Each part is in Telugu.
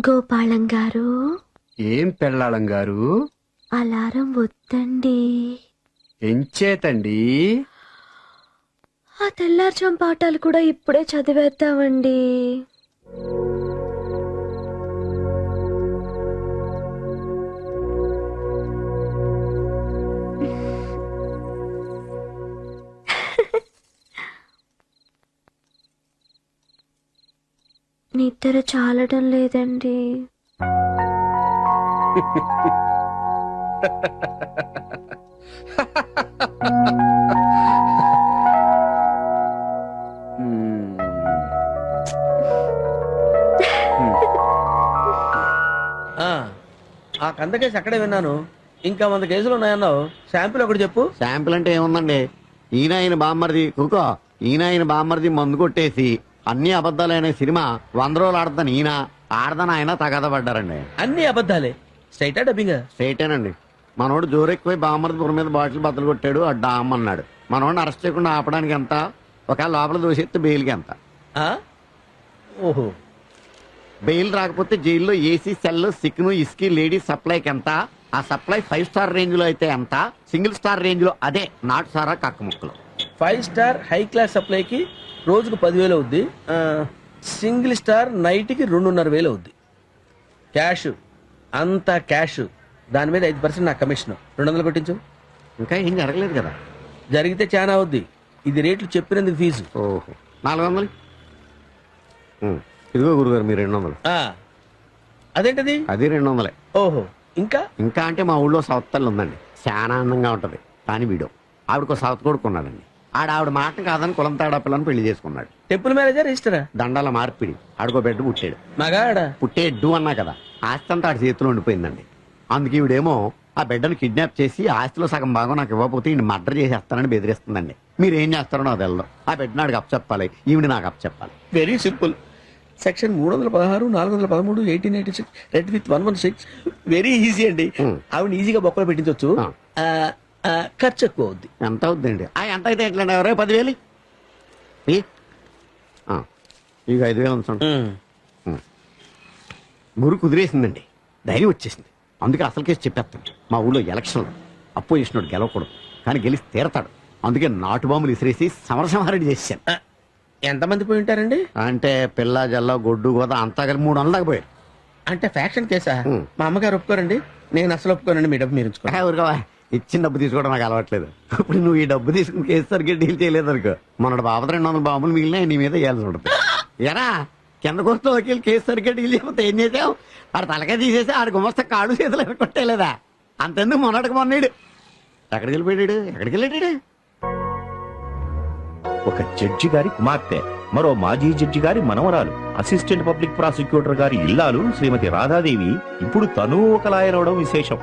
గోపాలం గారు. ఏం పెళ్ళాళం గారు? అలారం వద్దండి. ఎంచేతండి? ఆ తెల్లార్జాం పాఠాలు కూడా ఇప్పుడే చదివేద్దామండి. నిద్ర చాలడం లేదండి. ఆ కంద కేసు అక్కడే విన్నాను. ఇంకా 100 కేసులు ఉన్నాయన్నావు. శాంపిల్ ఒకటి చెప్పు. శాంపిల్ అంటే ఏముందండి, ఈయన బామ్మర్ది కుకో, ఈయన బామ్మర్ది మందు కొట్టేసి అన్ని అబద్ధాలైన సినిమా 100 రోజులు ఆడతాను ఈయన ఆడదాని ఆయన తగద పడ్డారండి. అన్ని అబద్ధాలే. స్ట్రైటా డబ్బింగ్? స్ట్రైటేనండి. మనోడు జోరెక్కుపోయి బామ్మర్ది పుర మీద బాటిల్ బద్దలు కొట్టాడు, అడ్డా అమ్మన్నాడు. మనోడిని అరెస్ట్ చేయకుండా ఆపడానికి ఎంత, ఒకవేళ లోపల దోషెత్తే బెయిల్కి ఎంత. ఓహో, బెయిల్ రాకపోతే జైల్లో ఏసీ సెల్ సిక్ను ఇస్కీ లేడీస్ సప్లైకి ఎంత, ఆ సప్లై 5 స్టార్ రేంజ్ లో అయితే ఎంత, సింగిల్ స్టార్ రేంజ్ లో అదే నాటు సారా కక్క ముక్కలు. 5 స్టార్ హై క్లాస్ సప్లైకి రోజుకు 10,000 అవుద్ది. సింగిల్ స్టార్ నైట్కి 2,500 అవుద్ది. క్యాష్ అంతా క్యాష్. దాని మీద 5% నా కమిషన్. 200 కొట్టించు. ఇంకా ఏం జరగలేదు కదా. జరిగితే చాలా అవుద్ది. ఇది రేట్లు చెప్పినందుకు ఫీజు. ఓహో, 400. ఇదిగో గురుగారు మీరు 200. అదేంటది? అది 200. ఓహో, ఇంకా ఇంకా అంటే మా ఊళ్ళో సవత్తల్లు ఉందండి, చాలా ఆనందంగా ఉంటది. కానీ వీడు ఆవిడకు సవత కొడుకున్నాడండి. ఆవిడ మాట కాదని కులం తాడా పిల్లని పెళ్లి చేసుకున్నాడు. Temple manager రిజిస్టరా? దండాల మార్పిడి. ఆడుకో బిడ్డ పుట్టాడు. మగాడా? పుట్టేడ్డు అన్నా కదా, ఆస్తి అంతా ఆడి చేతిలో ఉండిపోయిందండి. అందుకే ఈవిడేమో ఆ బిడ్డను కిడ్నాప్ చేసి ఆస్తిలో సగం భాగం నాకు ఇవ్వకపోతే ఈయన మర్డర్ చేసేస్తానని బెదిరిస్తుందండి. మీరు ఏం చేస్తారో నాకు తెలదు. ఆ బిడ్డ నాడికి అప్పచెప్పాలి, ఈవిడ నాకు అప్పచెప్పాలి. Very simple. Section 316, 413, 1886, read with 116. Very easy అండి. ఆవిడ ఈజీగా బొక్కలు పెట్టించవచ్చు. ఖర్చు ఎక్కువ అవుద్ది. ఎంత అవుద్దండి? ఎంత అయితే ఎట్లా ఎవరో 10,000 ఇక 5,000 ఉంచండి. గురు కుదిరేసిందండి, ధైర్యం వచ్చేసింది. అందుకే అసలు కేసు చెప్పేస్తాను. మా ఊళ్ళో ఎలక్షన్లు అపోజిషన్ గెలవకూడదు, కానీ గెలిచి తీరతాడు. అందుకే నాటు బాంబులు ఇసిరేసి సమరసింహారెడ్డి చేశాను. ఎంతమంది పోయి ఉంటారండి? అంటే పిల్ల జల్ల గొడ్డు గోద అంతా కలిపి 300 దాకా పోయారు. అంటే ఫ్యాక్షన్ కేసా? మా అమ్మగారు ఒప్పుకోరండి. నేను అసలు ఒప్పుకోనండి. మీ డబ్బు మీరు ఊరుకోవా, ఇచ్చిన డబ్బు తీసుకోవడం నాకు అలవాట్లేదు. ఇప్పుడు నువ్వు ఈ డబ్బు తీసుకుని కేసు సరిగ్గా డీల్ చేయలేదు అనుకో, మొన్నటి బాబు 200 బాంబులు మిగిలిన నీ మీద వేయాల్సి ఉంటుంది. ఎరా కిందకు వస్తూ వకీలు కేసు సరిగ్గా డీల్ చేయకపోతే ఏం చేసావు? ఆడు తలకాయ తీసేసి ఆడు గుమస్తా కాడు చేతులు కొట్టేలేదా? అంతెందుకు మొన్నటికి మొన్నడు ఎక్కడికి వెళ్ళిపోయాడు? ఎక్కడికి వెళ్ళాడు? ఒక జడ్జి గారి కుమార్తె, మరో మాజీ జడ్జి గారి మనవరాలు, అసిస్టెంట్ పబ్లిక్ ప్రాసిక్యూటర్ గారి ఇల్లాలు శ్రీమతి రాధాదేవి ఇప్పుడు తను ఒక లాయర్ అవడం విశేషం.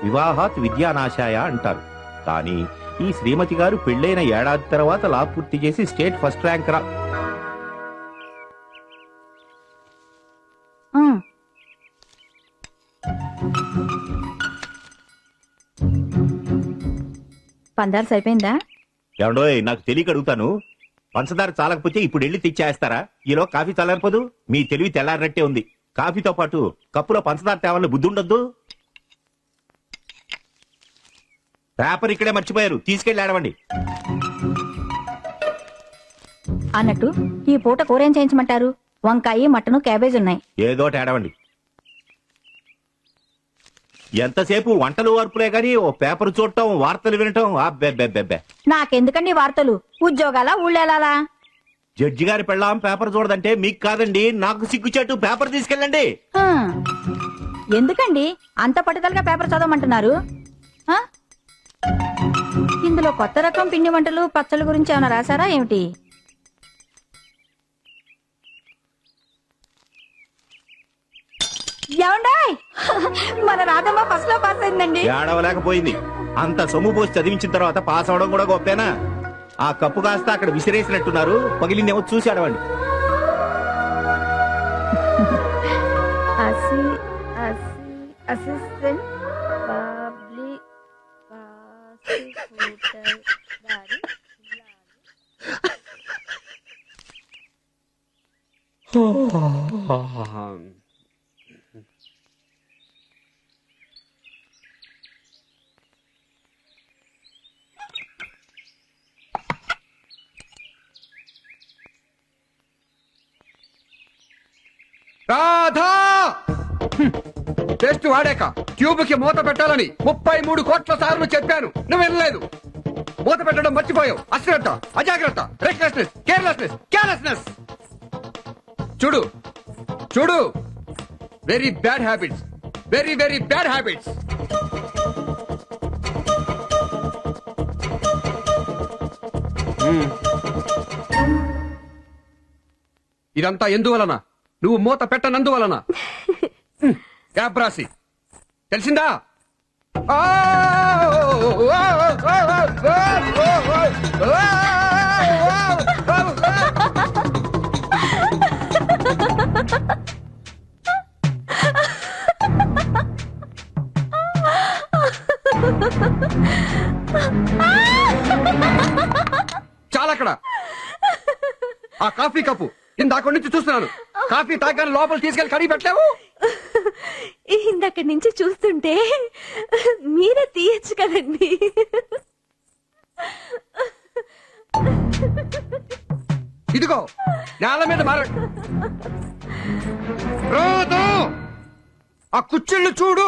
వివాహాత్ విద్యానాశాయ అంటారు. కానీ ఈ శ్రీమతి గారు పెళ్లైన ఏడాది తర్వాత లా పూర్తి చేసి స్టేట్ ఫస్ట్ ర్యాంక్ పందాల్సి అయిపోయిందా? ఏమండోయ్, నాకు తెలియక అడుగుతాను. పంచదార చాలకపోతే ఇప్పుడు వెళ్ళి తెచ్చేస్తారా? ఈలో కాఫీ చల్లారిపోదు? మీ తెలివి తెల్లారినట్టే ఉంది. కాఫీతో పాటు కప్పులో పంచదార తేవాలని బుద్ధి ఉండొద్దు. పేపర్ ఇక్కడే మర్చిపోయారు, తీసుకెళ్ళి ఆడవండి. అన్నట్టు ఈ పూట కూరేం చేయించమంటారు? వంకాయ, మటను, క్యాబేజ్ ఉన్నాయి. ఏదోటి ఆడవండి. ఎంతసేపు వంటలు వార్పులే గాని ఓ పేపర్ చూడటం, వార్తలు వినటం అబ్బెబ్బెబ్బెబ్బే. నాకెందుకండి వార్తలు? ఉద్యోగాల ఊళ్ళేలా? జడ్జి గారి పెళ్ళాం పేపర్ చూడదంటే మీకు కాదండి, నాకు సిగ్గుచేటు. పేపర్ తీసుకెళ్ళండి. ఎందుకండి అంత పట్టుదలగా పేపర్ చదవమంటున్నారు? ఇందులో కొత్త రకం పిండి వంటలు, పచ్చళ్ళ గురించి ఏమైనా రాశారా ఏమిటి? మన రాధమ్మ ఫస్ట్ లో పాస్ అయిందండి. ఏడవలేకపోయింది. అంత సొమ్ము పోసి చదివించిన తర్వాత పాస్ అవడం కూడా గొప్పేనా? ఆ కప్పు కాస్త అక్కడ విసిరేసినట్టున్నారు, పగిలిందేమో చూసి ఆడవండి. అసిస్టెంట్ పబ్లిక్ ప్రాసిక్యూటర్ గారి రాధా టెస్ట్ వాడాక ట్యూబ్ కి మూత పెట్టాలని 33 కోట్ల సార్లు చెప్పాను, నువ్వు వినలేదు. మూత పెట్టడం మర్చిపోయావు. అశ్రద్ధ, అజాగ్రత్త, రెక్లెస్నెస్, కేర్లెస్నెస్. చూడు చూడు, very bad habits, very very bad habits. ఇదంతా ఎందువలన? నువ్వు మూత పెట్టనందువలన. యాబ్రాసి తెలిసిందా? చాలక్కడ. ఆ కాఫీ కప్పు ఇందాక నుంచి చూస్తున్నాను. కాఫీ తాగానే లోపల తీసుకెళ్లి కడిగి పెట్టలేవు. ఇందక్కడి నుంచి చూస్తుంటే మీరే తీయచ్చు కదండి. ఇదిగో నేల మీద రాదు. ఆ కుచ్చిళ్ళు చూడు,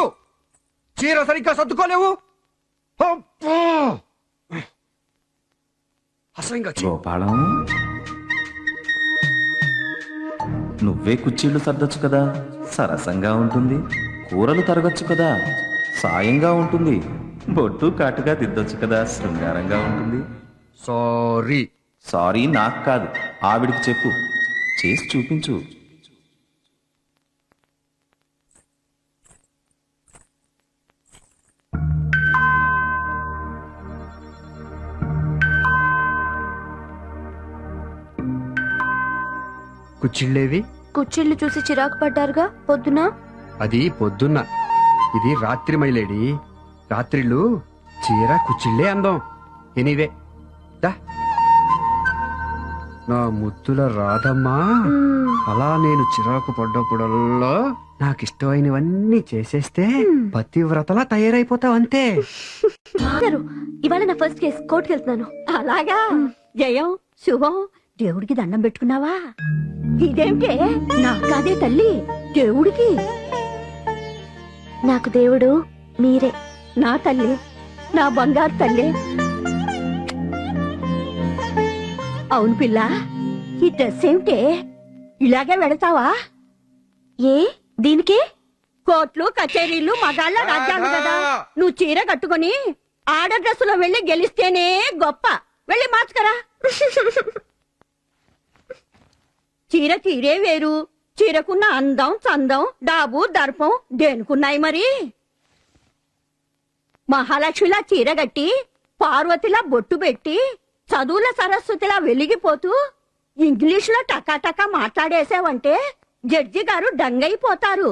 చీర సరిగ్గా సర్దుకోలేవు. అబ్బో! అసహ్యంగా చీ. గోపాలం, నువ్వే కుర్చీళ్లు సర్దొచ్చు కదా, సరసంగా ఉంటుంది. కూరలు తరగచ్చు కదా, సాయంగా ఉంటుంది. బొట్టు కాటుగా దిద్దొచ్చు కదా, శృంగారంగా ఉంటుంది. సారీ. సారీ నాకు కాదు, ఆవిడికి చెప్పు, చేసి చూపించు. కుచ్చిళ్ళేవి? కుర్చీళ్ళు చూసి చిరాకు పడ్డారుగా పొద్దున. అది పొద్దున్న, ఇది రాత్రి మైలేడి. రాత్రిళ్ళు చీర కుచ్చిళ్ళే అందం. ఎనీవే దా. నా ముద్దుల రాధమ్మా, అలా నేను చిరాకు పడ్డప్పుడల్లా నాకిష్టమైనవన్నీ చేసేస్తే పతివ్రతలా తయారైపోతావు అంతే. ఇవాళ నా ఫస్ట్ కేసు, కోర్టుకి వెళ్తున్నాను. అలాగా, జయం శుభం. దేవుడికి దండం పెట్టుకున్నావా? ఇదేంటే నాకాదే తల్లి, దేవుడికి. నాకు దేవుడు మీరే. నా తల్లి, నా బంగారు తల్లి. అవును పిల్ల, ఈ డ్రెస్ ఏమిటే ఇలాగే వెళతావా? ఏ దీనికే? కోట్లు కచేరీలు మగాళ్ళ రాజ్యాలు కదా. నువ్వు చీర కట్టుకొని ఆడ డ్రెస్సులో వెళ్ళి గెలిస్తేనే గొప్ప. వెళ్ళి మార్చుకరా. చీర చీరే వేరు, చీరకున్న అందం చందం డాబు దర్పం దేనికున్నాయి మరి? మహాలక్ష్మిలా చీర గట్టి, పార్వతిలా బొట్టు పెట్టి, చదువుల సరస్వతిలా వెలిగిపోతూ ఇంగ్లీషులో టకాటకా మాట్లాడేసావంటే జడ్జి గారు డంగైపోతారు.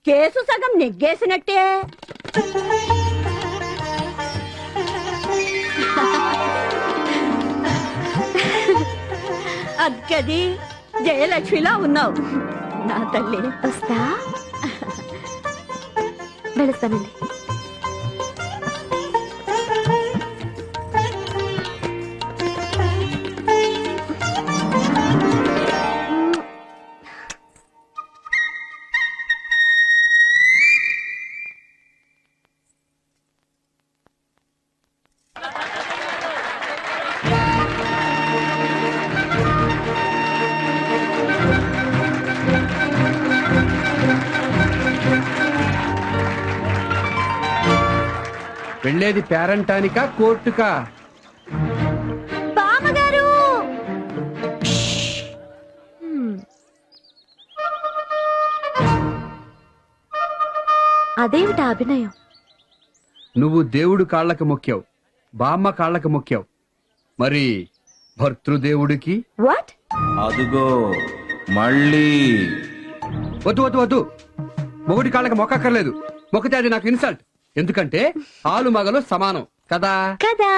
కేసు సగం నెగ్గేసినట్టే. అద్గది జయలక్ష్మిలా ఉన్నావు నా తల్లి. వస్తా, వెళస్తానండి. వెళ్ళేది పేరంటానికా కోర్టుకా? బామ్మగారు! అదేమిటా అభినయం? నువ్వు దేవుడు కాళ్ళకి మొక్కావు, బామ్మ కాళ్ళకి మొక్కావు, మరి భర్తృదేవుడికి? వాట్? అదుగో మళ్ళీ. వద్దు వద్దు వద్దు, మొగుడి కాళ్ళకి మొక్కక్కర్లేదు. మొక్కితే అది నాకు ఇన్సల్ట్. ఎందుకంటే ఆలు మగలు సమానం కదా. కదా.